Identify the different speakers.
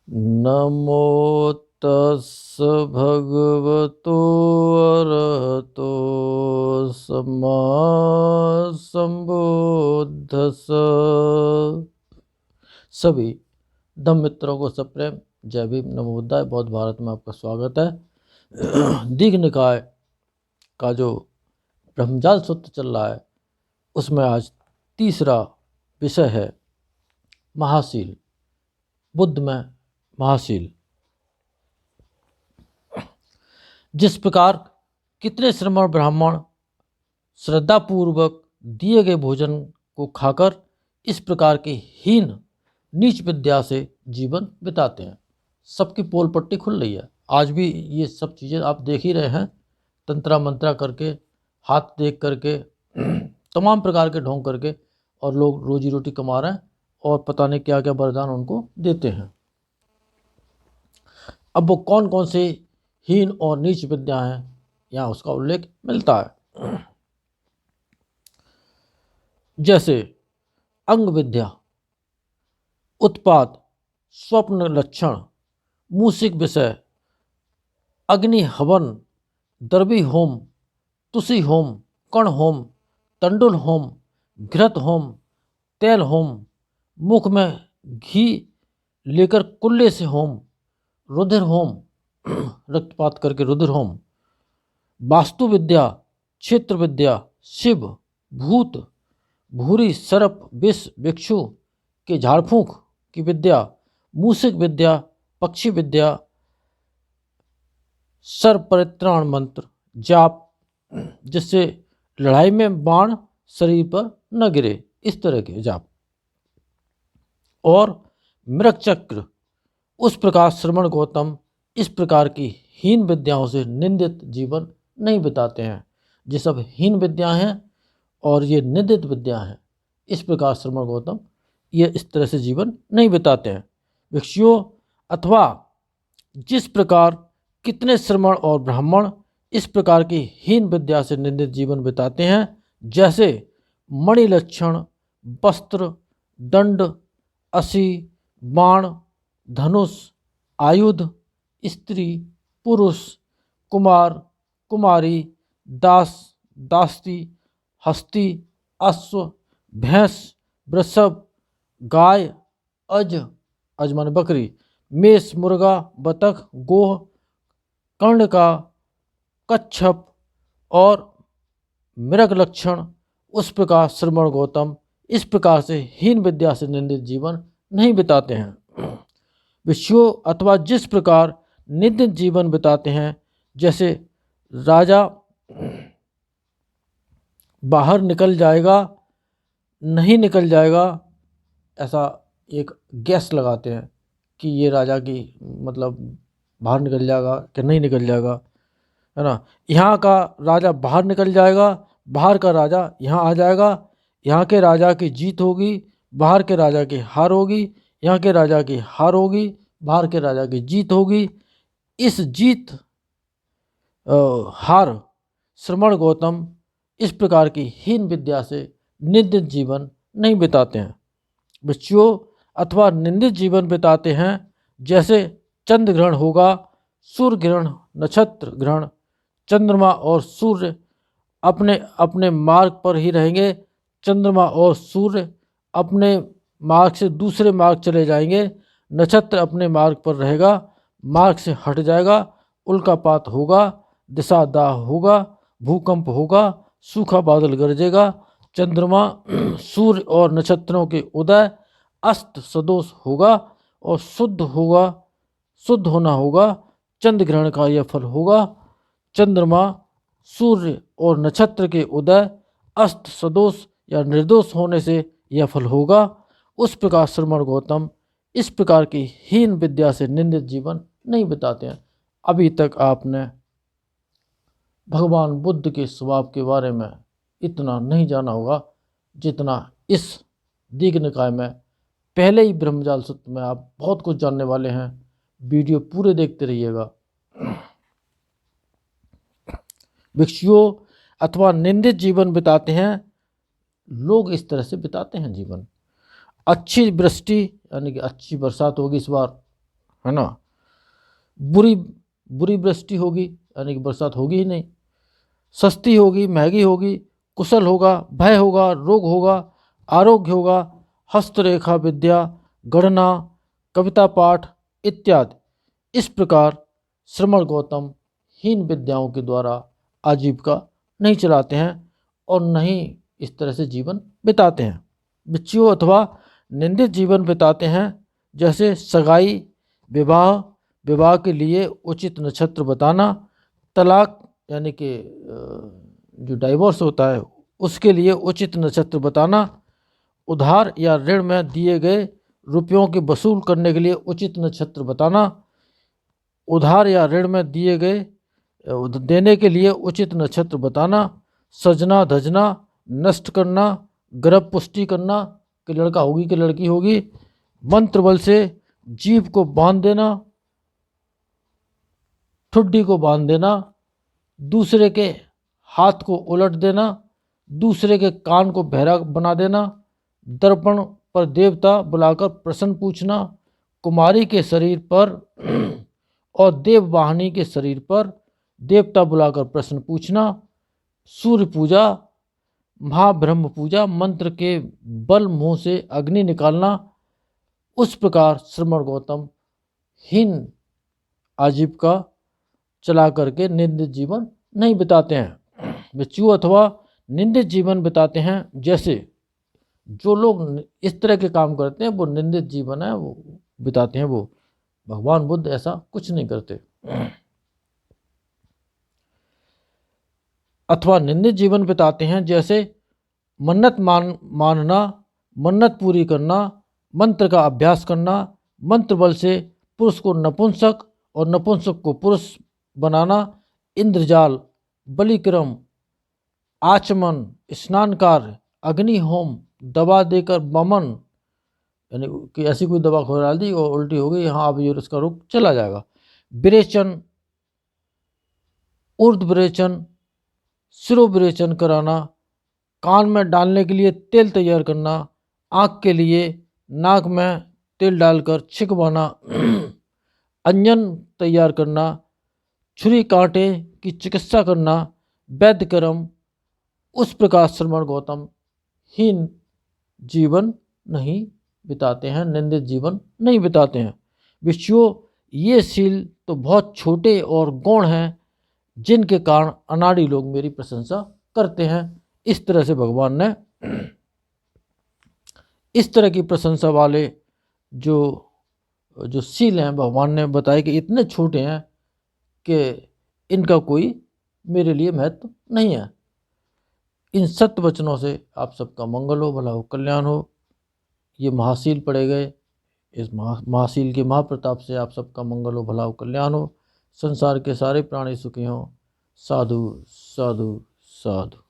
Speaker 1: नमो तस् भगवतो अरहतो सम्मा संबुद्धस्स। सभी धम्म मित्रों को सप्रेम जय भीम, नमो बुद्धाय। बौद्ध भारत में आपका स्वागत है। दीघ निकाय का जो ब्रह्मजाल सूत्र चल रहा है उसमें आज तीसरा विषय है महाशील। बुद्ध में महाशील। जिस प्रकार कितने श्रमण ब्राह्मण श्रद्धापूर्वक दिए गए भोजन को खाकर इस प्रकार के हीन नीच विद्या से जीवन बिताते हैं। सबकी पोल पट्टी खुल रही है। आज भी ये सब चीज़ें आप देख ही रहे हैं। तंत्रा मंत्रा करके, हाथ देख करके, तमाम प्रकार के ढोंग करके और लोग रोजी रोटी कमा रहे हैं और पता नहीं क्या क्या वरदान उनको देते हैं। अब वो कौन कौन से हीन और नीच विद्या हैं, यहाँ उसका उल्लेख मिलता है। जैसे अंग विद्या, उत्पात, स्वप्न लक्षण, मूसिक विषय, अग्नि हवन, दर्भी होम, तुसी होम, कण होम, तंडुल होम, घृत होम, तेल होम, मुख में घी लेकर कुल्ले से होम, रुधिर होम, रक्तपात करके रुधिर होम, वास्तु विद्या, क्षेत्र विद्या, शिव, भूत, भूरी, सर्प, विष, भिक्षु के झाड़फूंक की विद्या, मूसिक विद्या, पक्षी विद्या, सर्प परित्राण मंत्र, जाप जिससे लड़ाई में बाण शरीर पर न गिरे, इस तरह के जाप, और मृग चक्र। उस प्रकार श्रमण गौतम इस प्रकार की हीन विद्याओं से निंदित जीवन नहीं बिताते हैं। ये सब हीन विद्या हैं और ये निंदित विद्या हैं। इस प्रकार श्रमण गौतम ये इस तरह से जीवन नहीं बिताते हैं। भिक्षुओं अथवा जिस प्रकार कितने श्रमण और ब्राह्मण इस प्रकार की हीन विद्या से निंदित जीवन बिताते हैं, जैसे मणिलक्षण, वस्त्र, दंड, असी, बाण, धनुष, आयुध, स्त्री, पुरुष, कुमार, कुमारी, दास, दासी, हस्ती, अश्व, भैंस, वृषभ, गाय, अज माने बकरी, मेष, मुर्गा, बतख, गोह, कर्ण का, कच्छप और मृग लक्षण। उस प्रकार श्रमण गौतम इस प्रकार से हीन विद्या से निंदित जीवन नहीं बिताते हैं। भिक्षुओं अथवा जिस प्रकार निंदित जीवन बिताते हैं, जैसे राजा बाहर निकल जाएगा, नहीं निकल जाएगा, ऐसा एक गैस लगाते हैं कि ये राजा की मतलब बाहर निकल जाएगा कि नहीं निकल जाएगा, है ना। यहाँ का राजा बाहर निकल जाएगा, बाहर का राजा यहाँ आ जाएगा, यहाँ के राजा की जीत होगी, बाहर के राजा की हार होगी, यहाँ के राजा की हार होगी, बाहर के राजा की जीत होगी। इस जीत हार श्रमण गौतम इस प्रकार की हीन विद्या से निंदित जीवन नहीं बिताते हैं। भिक्षुओं अथवा निंदित जीवन बिताते हैं, जैसे चंद्र ग्रहण होगा, सूर्य ग्रहण, नक्षत्र ग्रहण, चंद्रमा और सूर्य अपने अपने मार्ग पर ही रहेंगे। चंद्रमा और सूर्य अपने मार्ग से दूसरे मार्ग चले जाएंगे, नक्षत्र अपने मार्ग पर रहेगा, मार्ग से हट जाएगा, उल्कापात होगा, दिशादाह होगा, भूकंप होगा, सूखा बादल गरजेगा। चंद्रमा सूर्य और नक्षत्रों के उदय अस्त सदोष होगा और शुद्ध होना होगा। चंद्र ग्रहण का यह फल होगा। चंद्रमा, सूर्य और नक्षत्र के उदय अस्त सदोष या निर्दोष होने से यह फल होगा। उस प्रकार श्रमण गौतम इस प्रकार की हीन विद्या से निंदित जीवन नहीं बिताते हैं। अभी तक आपने भगवान बुद्ध के स्वभाव के बारे में इतना नहीं जाना होगा जितना इस दीघ निकाय में पहले ही ब्रह्मजाल सूत्र में आप बहुत कुछ जानने वाले हैं। वीडियो पूरे देखते रहिएगा। भिक्षुओं अथवा निंदित जीवन बिताते हैं, लोग इस तरह से बिताते हैं जीवन। अच्छी वृष्टि यानी कि अच्छी बरसात होगी इस बार, है ना। बुरी बुरी वृष्टि होगी, यानी कि बरसात होगी ही नहीं। सस्ती होगी, महंगी होगी, कुशल होगा, भय होगा, रोग होगा, आरोग्य होगा, हस्तरेखा विद्या, गणना, कविता पाठ इत्यादि। इस प्रकार श्रमण गौतम हीन विद्याओं के द्वारा आजीविका नहीं चलाते हैं और न ही इस तरह से जीवन बिताते हैं। बिच्छू अथवा निंदित जीवन बिताते हैं, जैसे सगाई, विवाह, विवाह के लिए उचित नक्षत्र बताना, तलाक यानी कि जो डाइवोर्स होता है उसके लिए उचित नक्षत्र बताना, उधार या ऋण में दिए गए रुपयों के वसूल करने के लिए उचित नक्षत्र बताना, उधार या ऋण में दिए गए देने के लिए उचित नक्षत्र बताना, सजना धजना, नष्ट करना, गर्भ पुष्टि करना कि लड़का होगी कि लड़की होगी, मंत्र बल से जीभ को बांध देना, ठुड्डी को बांध देना, दूसरे के हाथ को उलट देना, दूसरे के कान को बहरा बना देना, दर्पण पर देवता बुलाकर प्रश्न पूछना, कुमारी के शरीर पर और देववाहिनी के शरीर पर देवता बुलाकर प्रश्न पूछना, सूर्य पूजा, महाब्रह्म पूजा, मंत्र के बल मुंह से अग्नि निकालना। उस प्रकार श्रमण गौतम हीन आजीविका चला करके निंदित जीवन नहीं बिताते हैं। बिच्छू अथवा निंदित जीवन बिताते हैं, जैसे जो लोग इस तरह के काम करते हैं वो निंदित जीवन है वो बिताते हैं, वो भगवान बुद्ध ऐसा कुछ नहीं करते। अथवा निंदित जीवन बिताते हैं, जैसे मन्नत मानना, मन्नत पूरी करना, मंत्र का अभ्यास करना, मंत्र बल से पुरुष को नपुंसक और नपुंसक को पुरुष बनाना, इंद्रजाल, बलिक्रम, आचमन, स्नान कार्य, अग्निहोम, दवा देकर बमन, यानी कि ऐसी कोई दवा खो डाल दी और उल्टी हो गई, यहाँ अब ये उसका रुख चला जाएगा। विरेचन, ऊर्ध्व विरेचन, सिरो विरेचन कराना, कान में डालने के लिए तेल तैयार करना, आँख के लिए नाक में तेल डालकर छिकवाना, अंजन तैयार करना, छुरी कांटे की चिकित्सा करना, वैद्य कर्म। उस प्रकार श्रमण गौतम हीन जीवन नहीं बिताते हैं, निंदित जीवन नहीं बिताते हैं। विषयों, ये शील तो बहुत छोटे और गौण हैं जिनके कारण अनाड़ी लोग मेरी प्रशंसा करते हैं। इस तरह से भगवान ने इस तरह की प्रशंसा वाले जो शील हैं भगवान ने बताए कि इतने छोटे हैं कि इनका कोई मेरे लिए महत्व नहीं है। इन सत्य वचनों से आप सबका मंगल हो, भला हो, कल्याण हो। ये महाशील पढ़े गए, इस महाशील के महाप्रताप से आप सबका मंगल हो, भला हो, कल्याण हो। संसार के सारे प्राणी सुखी हों। साधु साधु साधु।